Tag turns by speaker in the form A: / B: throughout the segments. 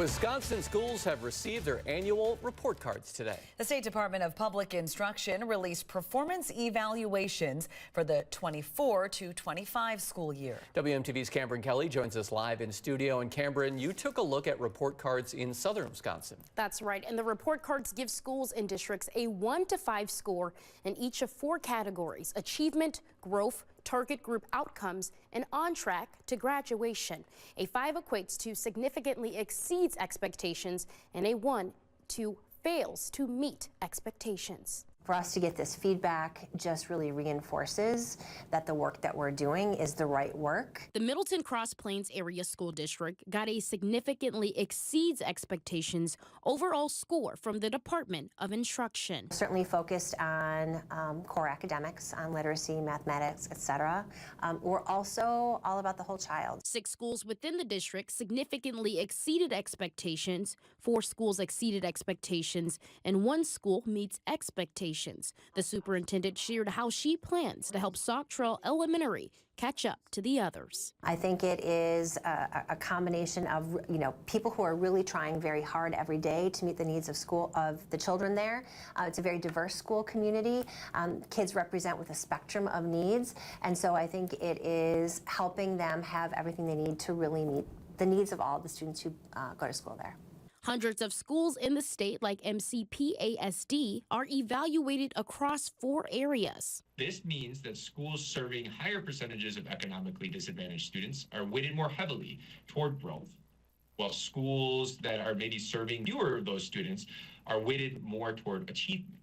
A: Wisconsin schools have received their annual report cards today.
B: The State Department of Public Instruction released performance evaluations for the 24 to 25 school year.
A: WMTV's Cameron Kelly joins us live in studio. And Cameron, you took a look at report cards in southern Wisconsin.
C: That's right. And the report cards give schools and districts a 1 to 5 score in each of 4 categories: achievement, growth, target group outcomes, and on track to graduation. A 5 equates to significantly exceeds expectations, and a 1 to fails to meet expectations.
D: For us to get this feedback just really reinforces that the work that we're doing is the right work.
C: The Middleton Cross Plains Area School District got a significantly exceeds expectations overall score from the Department of Instruction.
D: Certainly focused on core academics, on literacy, mathematics, etc. We're also all about the whole child.
C: 6 schools within the district significantly exceeded expectations, 4 schools exceeded expectations, and 1 school meets expectations. The superintendent shared how she plans to help Sauk Trail Elementary catch up to the others.
D: I think it is a combination of, people who are really trying very hard every day to meet the needs of the children there. It's a very diverse school community. Kids represent with a spectrum of needs, and so I think it is helping them have everything they need to really meet the needs of all the students who go to school there.
C: Hundreds of schools in the state, like MCPASD, are evaluated across 4 areas.
E: This means that schools serving higher percentages of economically disadvantaged students are weighted more heavily toward growth, while schools that are maybe serving fewer of those students are weighted more toward achievement.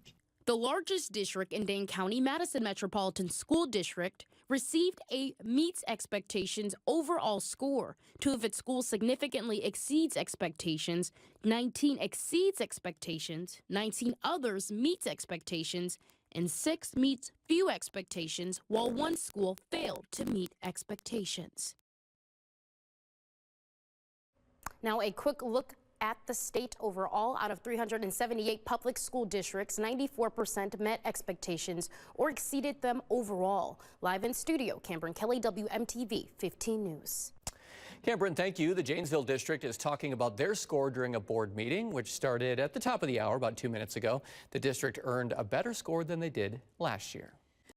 C: The largest district in Dane County, Madison Metropolitan School District, received a meets expectations overall score. 2 of its schools significantly exceeds expectations, 19 exceeds expectations, 19 others meets expectations, and 6 meets few expectations, while 1 school failed to meet expectations. Now a quick look at the state overall. Out of 378 public school districts, 94% met expectations or exceeded them overall. Live in studio, Cameron Kelly, WMTV 15 News.
A: Cameron, thank you. The Janesville District is talking about their score during a board meeting, which started at the top of the hour about 2 minutes ago. The district earned a better score than they did last year.